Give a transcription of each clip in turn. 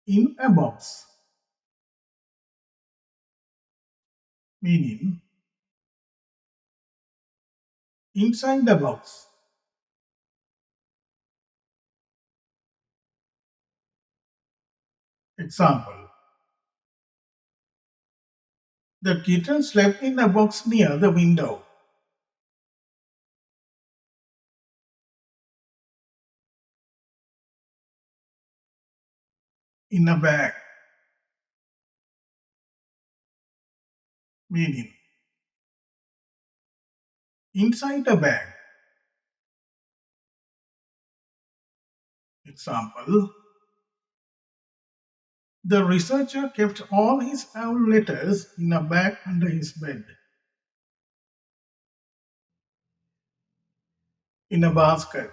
in a box, meaning inside the box. Example: the kitten slept in a box near the window. In a bag, meaning inside a bag. Example: the researcher kept all his old letters in a bag under his bed. In a basket,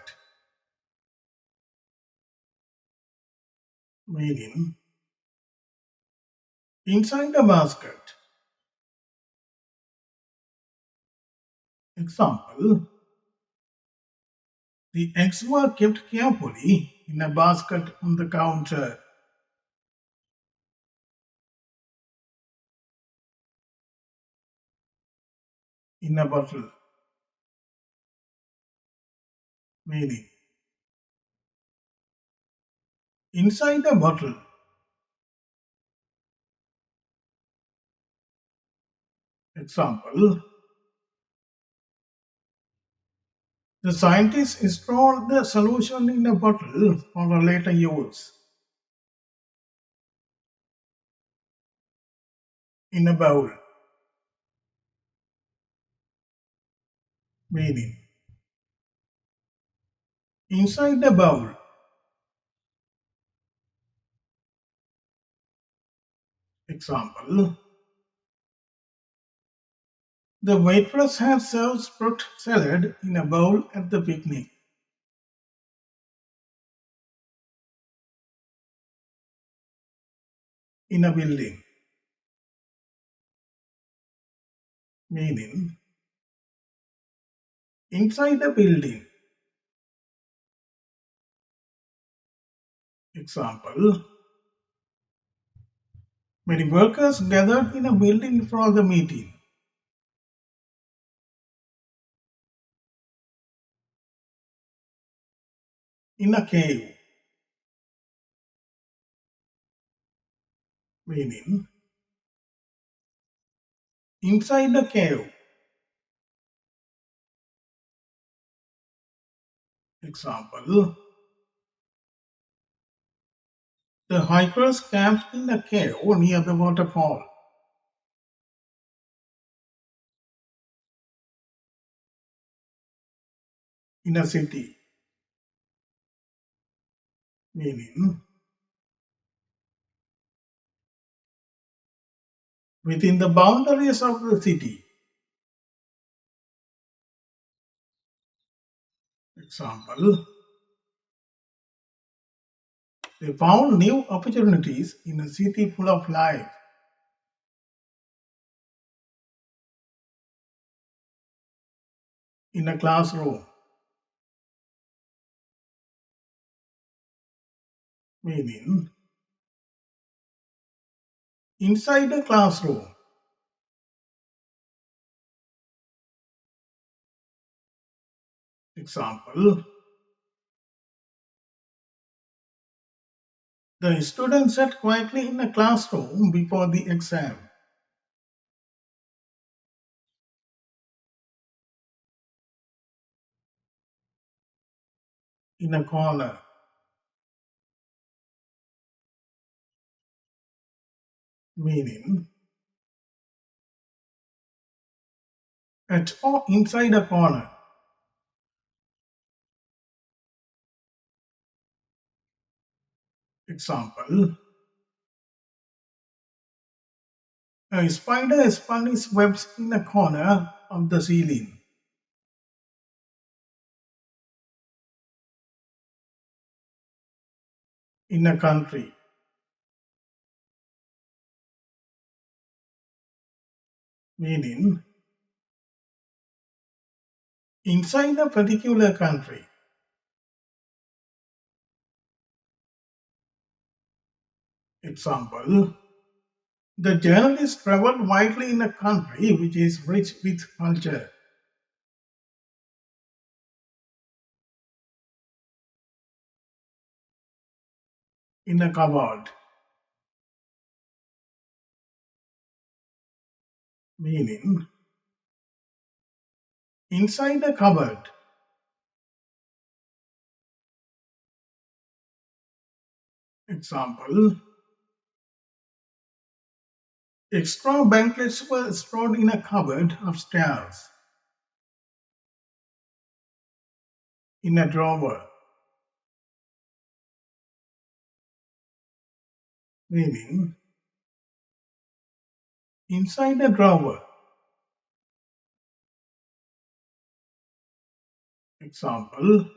meaning inside a basket. Example: the eggs were kept carefully in a basket on the counter. In a bottle, meaning inside a bottle. Example: the scientists stored the solution in a bottle for a later use. In a bowl, meaning inside the bowl. Example: the waitress had served fruit salad in a bowl at the picnic. In a building, meaning inside a building. Example: many workers gathered in a building for the meeting. In a cave, meaning inside the cave. Example: the hikers camped in a cave near the waterfall. In a city, meaning within the boundaries of the city. Example: they found new opportunities in a city full of life. In a classroom, meaning inside a classroom. Example: the student sat quietly in a classroom before the exam. In a corner, meaning at or inside a corner. Example: a spider spun its webs in a corner of the ceiling. In a country, meaning inside a particular country. Example, the journalist traveled widely in a country which is rich with culture. In a cupboard, meaning inside a cupboard. Example, extra banklets were stored in a cupboard upstairs. In a drawer, meaning inside a drawer. Example,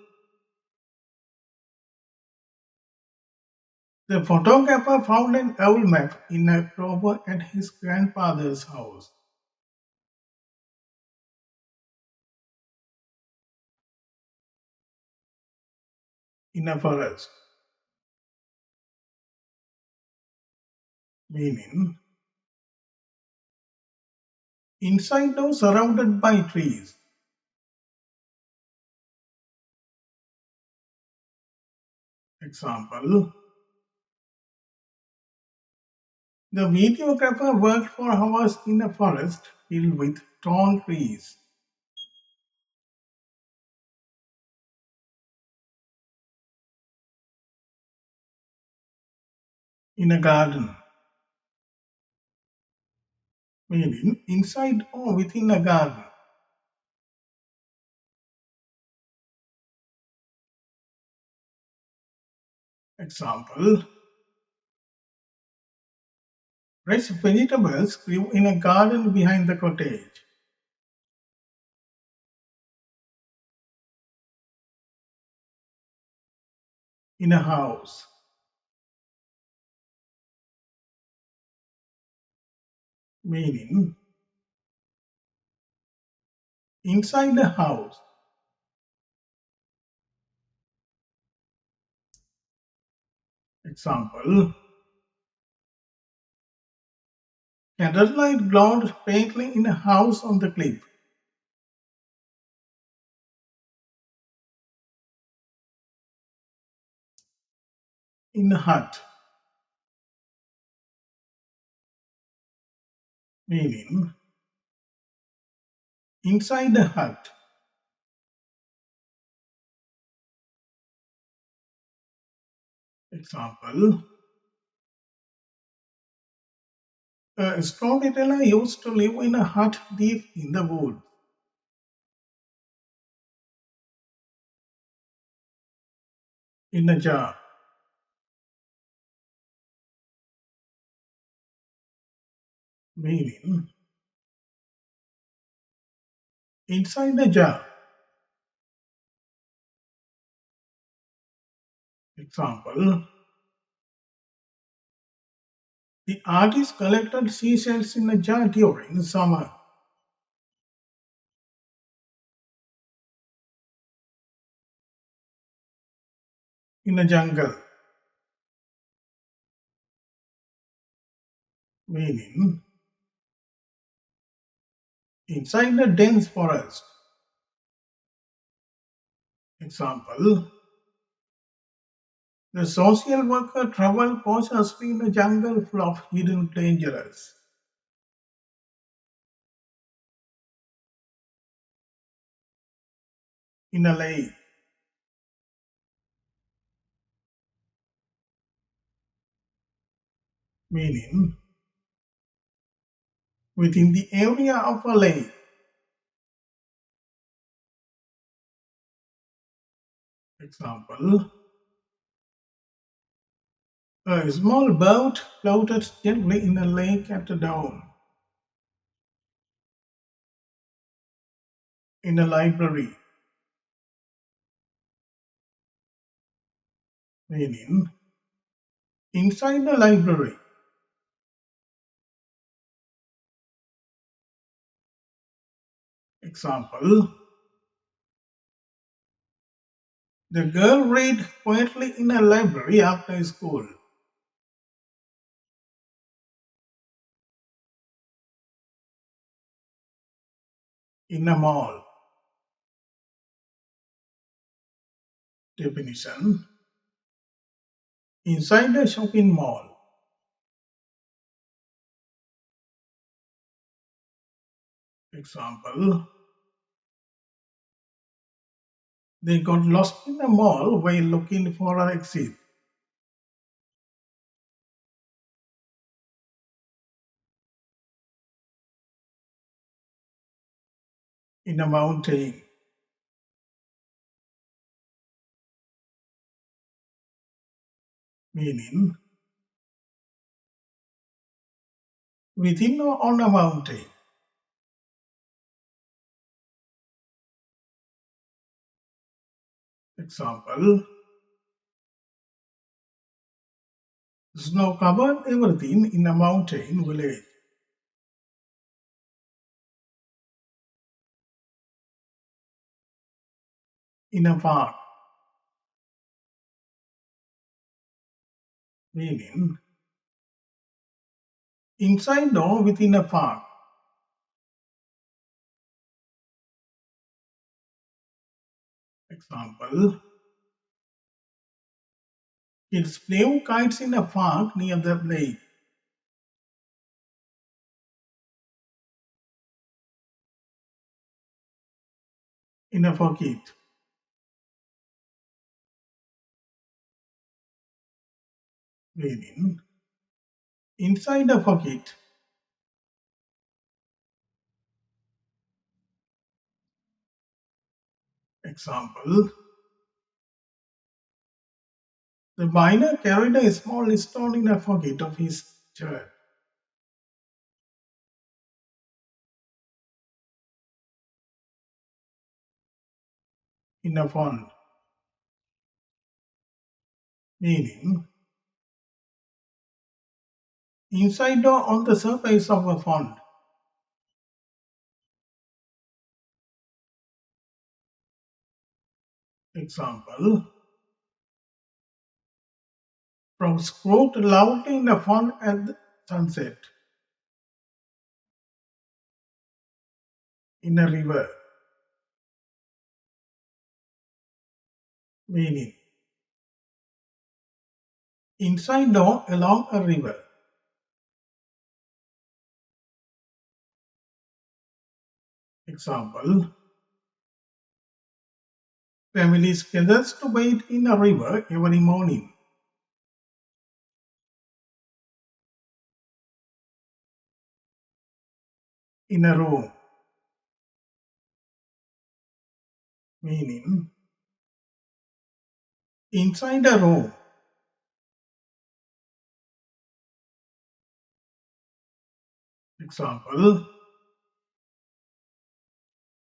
the photographer found an owl map in a drawer at his grandfather's house. In a forest, meaning inside or surrounded by trees. Example, the videographer worked for hours in a forest filled with tall trees. In a garden, meaning inside or within a garden. Example, fresh vegetables grew in a garden behind the cottage. In a house, meaning inside the house. Example, candlelight glowed faintly in a house on the cliff. In a hut, meaning inside the hut. Example, a storyteller used to live in a hut deep in the woods. In a jar, meaning inside the jar. Example, the artist collected seashells in a jar during summer. In a jungle, meaning inside a dense forest. Example, the social worker traveled cautiously in a jungle full of hidden dangers. In a lake, meaning within the area of a lake. Example, a small boat floated gently in a lake at dawn. In a library, meaning inside the library. Example, the girl read poetry in a library after school. in a mall. Definition: inside a shopping mall. Example: they got lost in a mall while looking for an exit. In a mountain. Meaning within or on a mountain. Example: snow covered everything in a mountain village. In a park. Meaning inside or within a park. Example: kids play kites in a park near the lake. In a pocket. Meaning inside a pocket. Example: the miner carried a small stone in a pocket of his shirt. In a pond. Meaning inside or on the surface of a pond. Example: frogs croaked loudly in a pond at sunset. In a river. Meaning inside or along a river. Example: families gathers to bathe in a river every morning. In a room. Meaning inside a room. Example: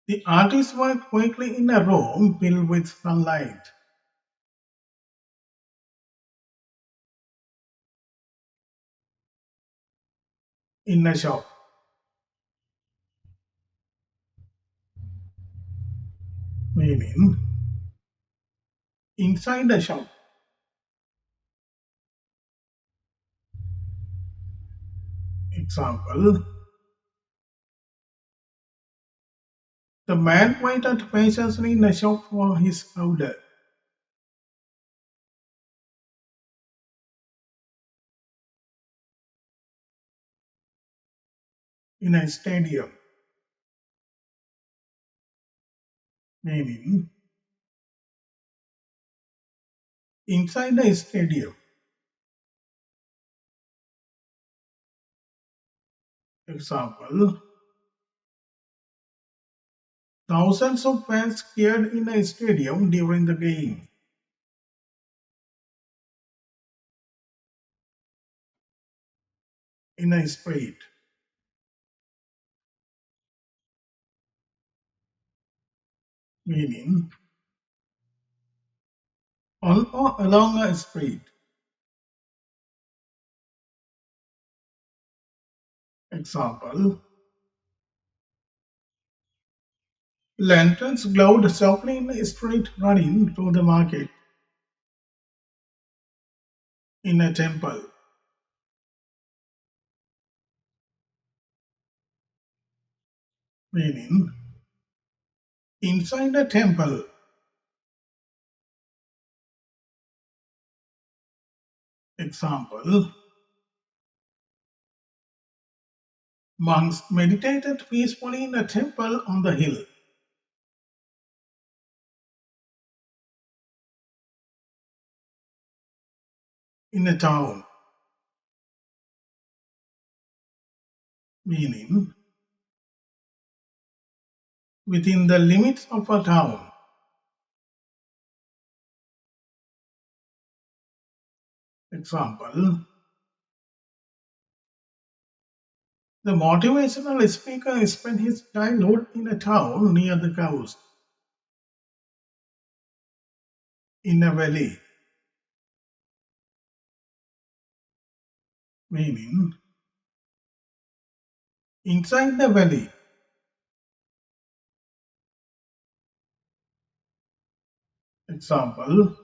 the artist worked quickly in a room filled with sunlight. In a shop. Meaning inside a shop. Example: the man waited patiently in a shop for his order. In a stadium. Meaning inside a stadium. Example: thousands of fans cheered in a stadium during the game. In a street. Meaning on or along a street. Example: lanterns glowed softly in a street running through the market. In a temple. Meaning inside a temple. Example, monks meditated peacefully in a temple on the hill. In a town, meaning within the limits of a town. Example, the motivational speaker spent his childhood in a town near the coast. In a valley, meaning inside the valley. Example,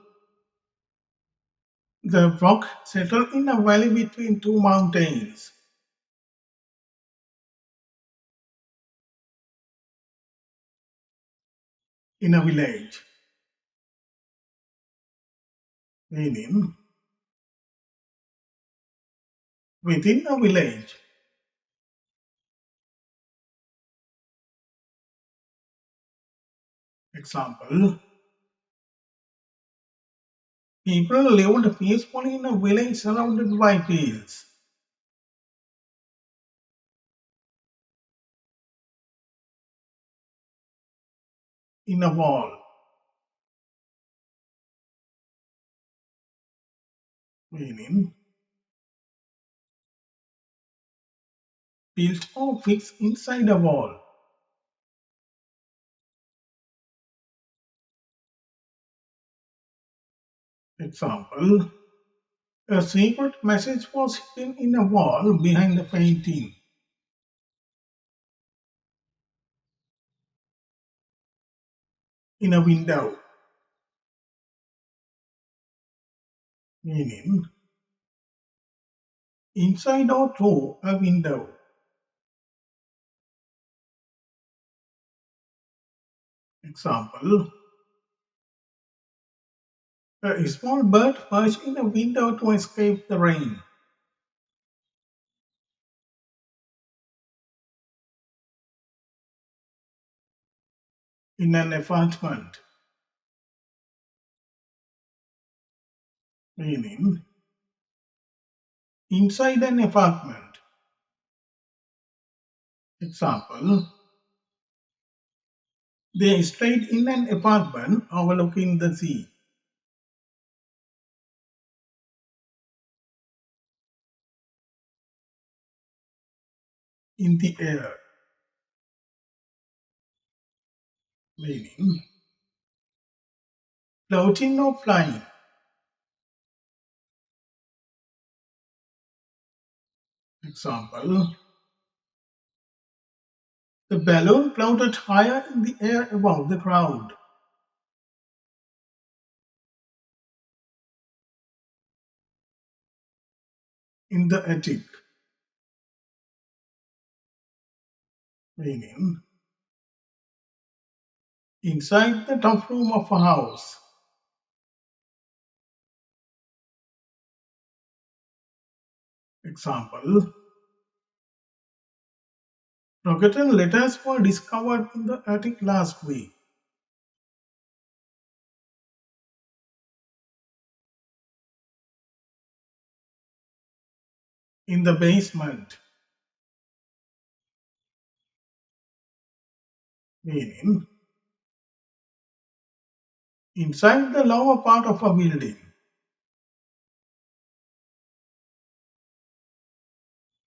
the rock settled in a valley between two mountains. In a village, meaning within a village. Example, people lived peacefully in a village surrounded by fields. In a wall, meaning built or fixed inside a wall. Example, a secret message was hidden in a wall behind the painting. In a window, meaning inside or through a window. Example, a small bird perched in a window to escape the rain. In an apartment, meaning inside an apartment. Example, they stayed in an apartment overlooking the sea. In the air, meaning floating or flying. Example, the balloon floated higher in the air above the crowd. In the attic, meaning inside the top room of a house. Example, forgotten letters were discovered in the attic last week. In the basement, meaning inside the lower part of a building.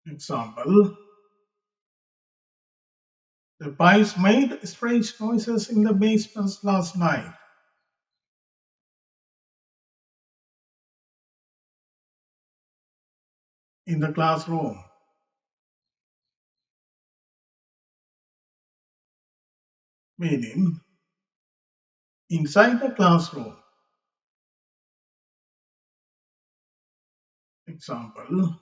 Example, the pipes made strange noises in the basement last night. In the classroom, meaning inside the classroom. Example,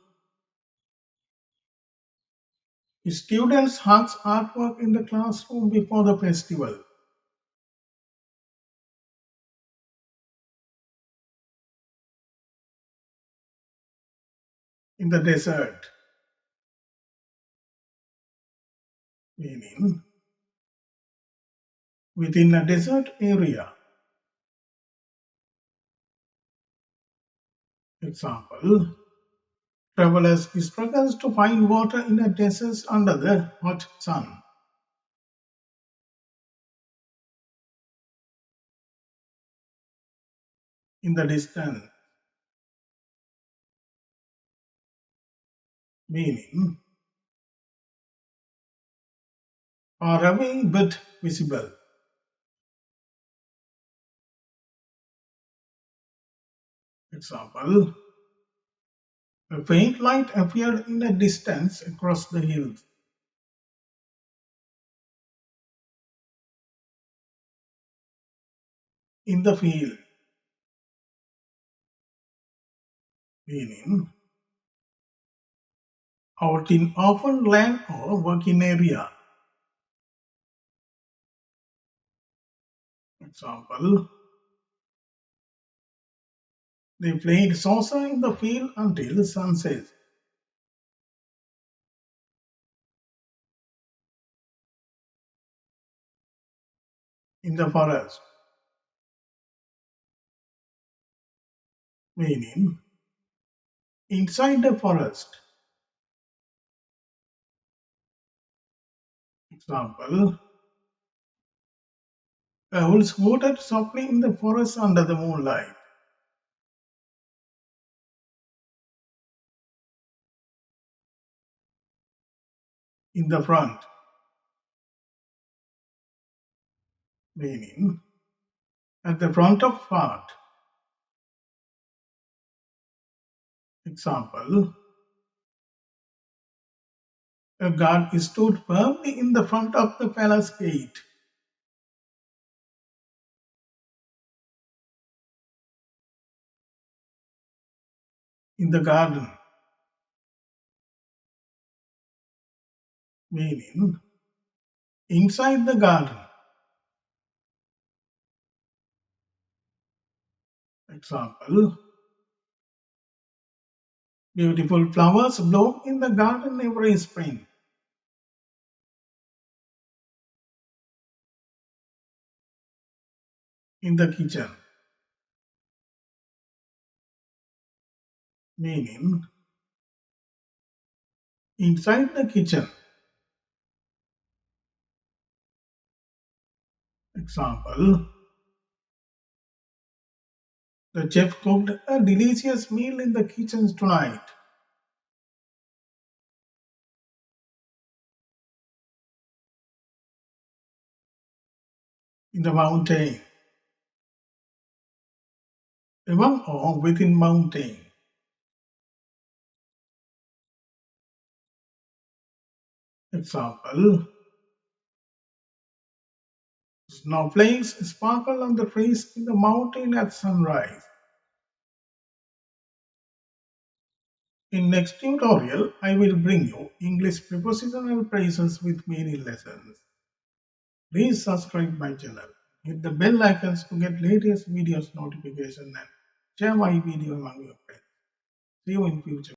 students hung artwork in the classroom before the festival. In the desert, meaning within a desert area. Example, travelers struggles to find water in a desert under the hot sun. In the distance, meaning far away but visible. Example, a faint light appeared in a distance across the hills. In the field, meaning out in open land or working area. Example, they played saucer in the field until sunset. In the forest, meaning inside the forest. Example, owls hooted softly in the forest under the moonlight. In the front, meaning at the front of heart. Example, a guard stood firmly in the front of the palace gate. In the garden, meaning inside the garden. Example, beautiful flowers bloom in the garden every spring. In the kitchen, meaning inside the kitchen. Example, the chef cooked a delicious meal in the kitchen tonight. In the mountain, among or within mountain. Example, snowflakes sparkle on the trees in the mountain at sunrise. In next tutorial, I will bring you English prepositional phrases with many lessons. Please subscribe my channel. Hit the bell icons to get latest videos notification and share my video among your friends. See you in future.